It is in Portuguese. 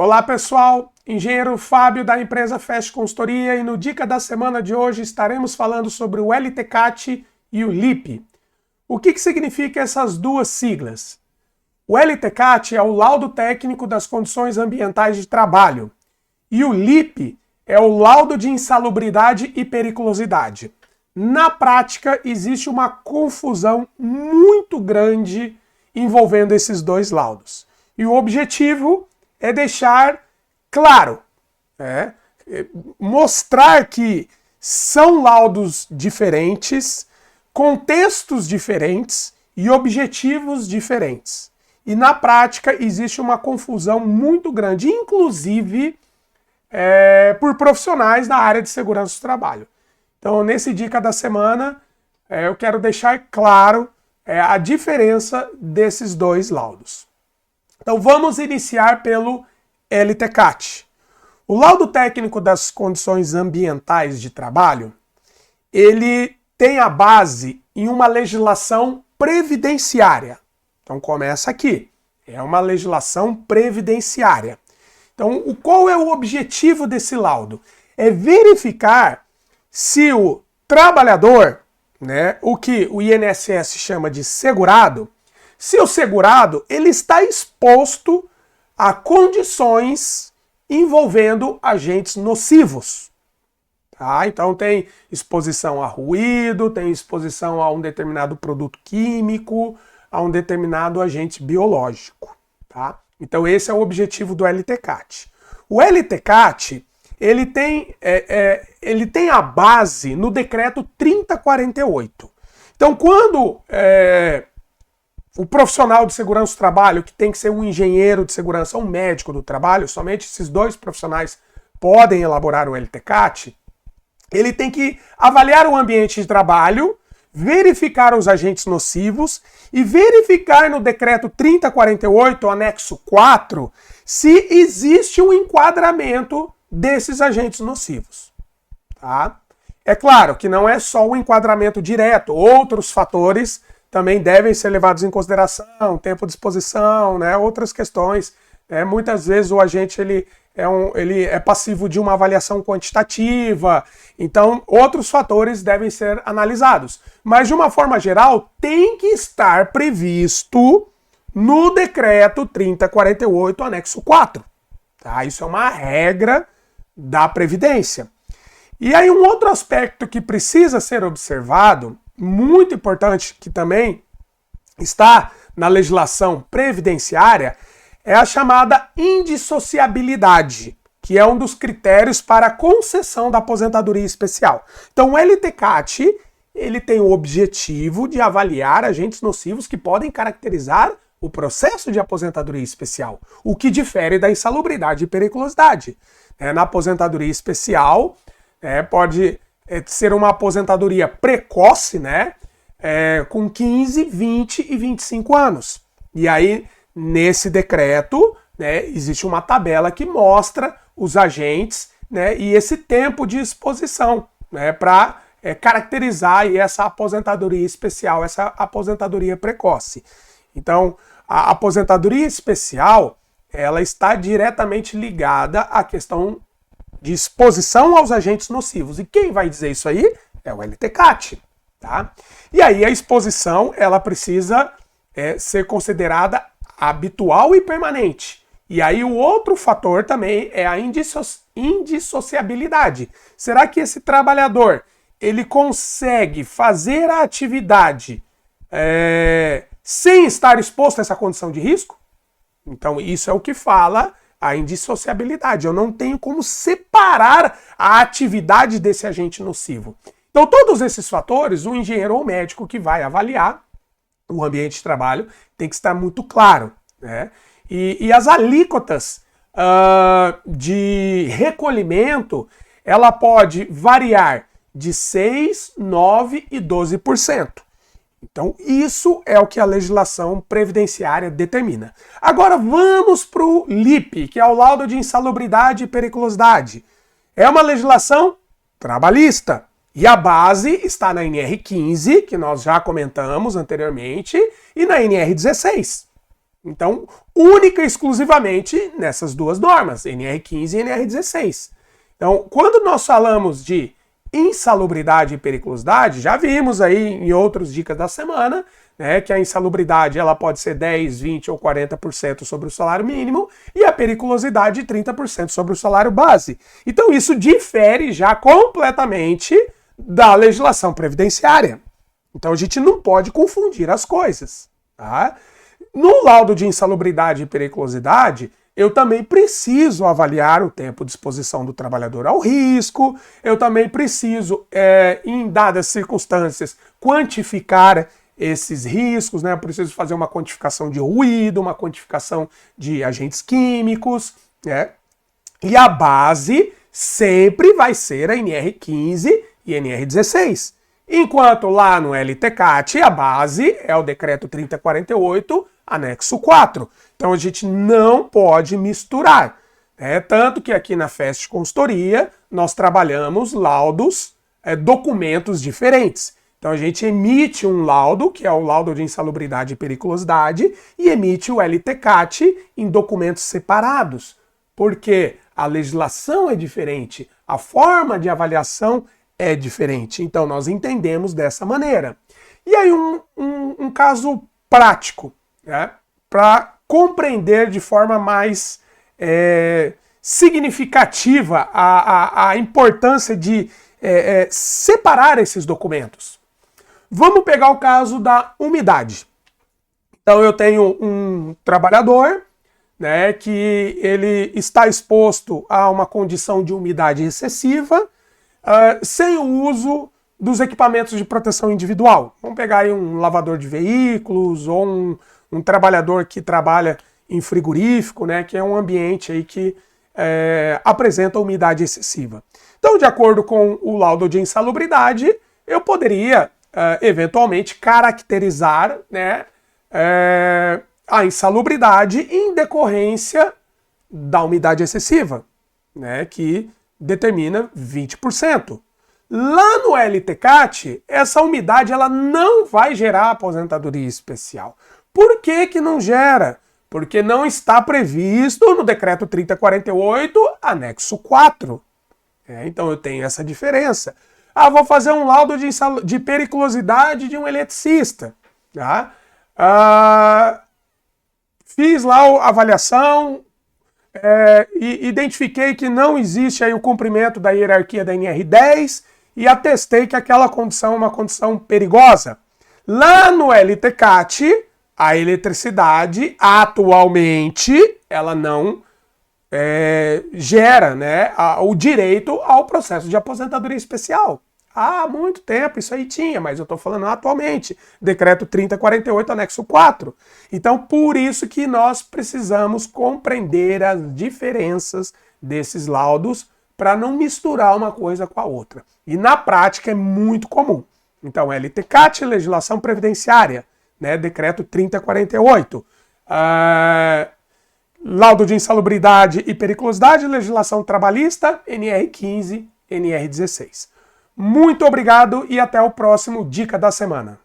Olá pessoal, engenheiro Fábio da empresa Fast Consultoria e no Dica da Semana de hoje estaremos falando sobre o LTCAT e o LIP. O que significa essas duas siglas? O LTCAT é o Laudo Técnico das Condições Ambientais de Trabalho e o LIP é o Laudo de Insalubridade e Periculosidade. Na prática, existe uma confusão muito grande envolvendo esses dois laudos. E o objetivo é deixar claro, mostrar que são laudos diferentes, contextos diferentes e objetivos diferentes. E na prática existe uma confusão muito grande, inclusive por profissionais da área de segurança do trabalho. Então, nesse Dica da Semana, eu quero deixar claro a diferença desses dois laudos. Então vamos iniciar pelo LTCAT. O Laudo Técnico das Condições Ambientais de Trabalho, ele tem a base em uma legislação previdenciária. Então começa aqui, é uma legislação previdenciária. Então qual é o objetivo desse laudo? É verificar se o trabalhador, o que o INSS chama de segurado, se o segurado ele está exposto a condições envolvendo agentes nocivos. Tá? Então tem exposição a ruído, tem exposição a um determinado produto químico, a um determinado agente biológico. Tá? Então esse é o objetivo do LTCAT. O LTCAT ele tem a base no decreto 3048. Então quando o profissional de segurança do trabalho, que tem que ser um engenheiro de segurança ou um médico do trabalho, somente esses dois profissionais podem elaborar o LTCAT, ele tem que avaliar o ambiente de trabalho, verificar os agentes nocivos e verificar no decreto 3048, anexo 4, se existe um enquadramento desses agentes nocivos. Tá? É claro que não é só o enquadramento direto, outros fatores também devem ser levados em consideração, tempo de exposição, outras questões. Muitas vezes o agente ele é passivo de uma avaliação quantitativa, então outros fatores devem ser analisados. Mas de uma forma geral, tem que estar previsto no decreto 3048, anexo 4. Tá? Isso é uma regra da Previdência. E aí um outro aspecto que precisa ser observado, muito importante, que também está na legislação previdenciária, é a chamada indissociabilidade, que é um dos critérios para a concessão da aposentadoria especial. Então o LTCAT ele tem o objetivo de avaliar agentes nocivos que podem caracterizar o processo de aposentadoria especial, o que difere da insalubridade e periculosidade. Na aposentadoria especial, pode ser uma aposentadoria precoce, com 15, 20 e 25 anos. E aí, nesse decreto, existe uma tabela que mostra os agentes e esse tempo de exposição para caracterizar aí essa aposentadoria especial, essa aposentadoria precoce. Então, a aposentadoria especial, ela está diretamente ligada à questão de exposição aos agentes nocivos. E quem vai dizer isso aí é o LTCAT. Tá? E aí a exposição ela precisa ser considerada habitual e permanente. E aí o outro fator também é a indissociabilidade. Será que esse trabalhador ele consegue fazer a atividade sem estar exposto a essa condição de risco? Então isso é o que fala a indissociabilidade. Eu não tenho como separar a atividade desse agente nocivo. Então todos esses fatores, o engenheiro ou médico que vai avaliar o ambiente de trabalho tem que estar muito claro. E as alíquotas de recolhimento, ela pode variar de 6%, 9% e 12%. Então isso é o que a legislação previdenciária determina. Agora vamos para o LIP, que é o Laudo de Insalubridade e Periculosidade. É uma legislação trabalhista. E a base está na NR15, que nós já comentamos anteriormente, e na NR16. Então, única e exclusivamente nessas duas normas, NR15 e NR16. Então, quando nós falamos de insalubridade e periculosidade, já vimos aí em outras dicas da semana, né, que a insalubridade ela pode ser 10, 20 ou 40% sobre o salário mínimo e a periculosidade 30% sobre o salário base. Então isso difere já completamente da legislação previdenciária. Então a gente não pode confundir as coisas. Tá? No laudo de insalubridade e periculosidade, eu também preciso avaliar o tempo de exposição do trabalhador ao risco, eu também preciso, em dadas circunstâncias, quantificar esses riscos, né? Eu preciso fazer uma quantificação de ruído, uma quantificação de agentes químicos, né? E a base sempre vai ser a NR15 e NR16. Enquanto lá no LTCAT a base é o decreto 3048, anexo 4. Então a gente não pode misturar. Né? Tanto que aqui na FEST Consultoria nós trabalhamos laudos, documentos diferentes. Então a gente emite um laudo, que é o laudo de insalubridade e periculosidade, e emite o LTCAT em documentos separados. Porque a legislação é diferente, a forma de avaliação é diferente. Então nós entendemos dessa maneira. E aí um caso prático, né, para compreender de forma mais significativa a importância de separar esses documentos. Vamos pegar o caso da umidade. Então eu tenho um trabalhador, né, que ele está exposto a uma condição de umidade excessiva, sem o uso dos equipamentos de proteção individual. Vamos pegar aí um lavador de veículos ou um trabalhador que trabalha em frigorífico, né, que é um ambiente aí que apresenta umidade excessiva. Então, de acordo com o laudo de insalubridade, eu poderia eventualmente caracterizar, né, a insalubridade em decorrência da umidade excessiva, né, que determina 20%. Lá no LTCAT, essa umidade ela não vai gerar aposentadoria especial. Por que que não gera? Porque não está previsto no decreto 3048, anexo 4. Então eu tenho essa diferença. Vou fazer um laudo de periculosidade de um eletricista. Tá? Fiz lá a avaliação, e identifiquei que não existe aí o cumprimento da hierarquia da NR10 e atestei que aquela condição é uma condição perigosa. Lá no LTCAT, a eletricidade, atualmente, ela não gera, né, o direito ao processo de aposentadoria especial. Há muito tempo isso aí tinha, mas eu estou falando atualmente. Decreto 3048, anexo 4. Então, por isso que nós precisamos compreender as diferenças desses laudos para não misturar uma coisa com a outra. E na prática é muito comum. Então, LTCAT, legislação previdenciária, né, decreto 3048. Laudo de insalubridade e periculosidade, legislação trabalhista, NR15, NR16. Muito obrigado e até o próximo Dica da Semana.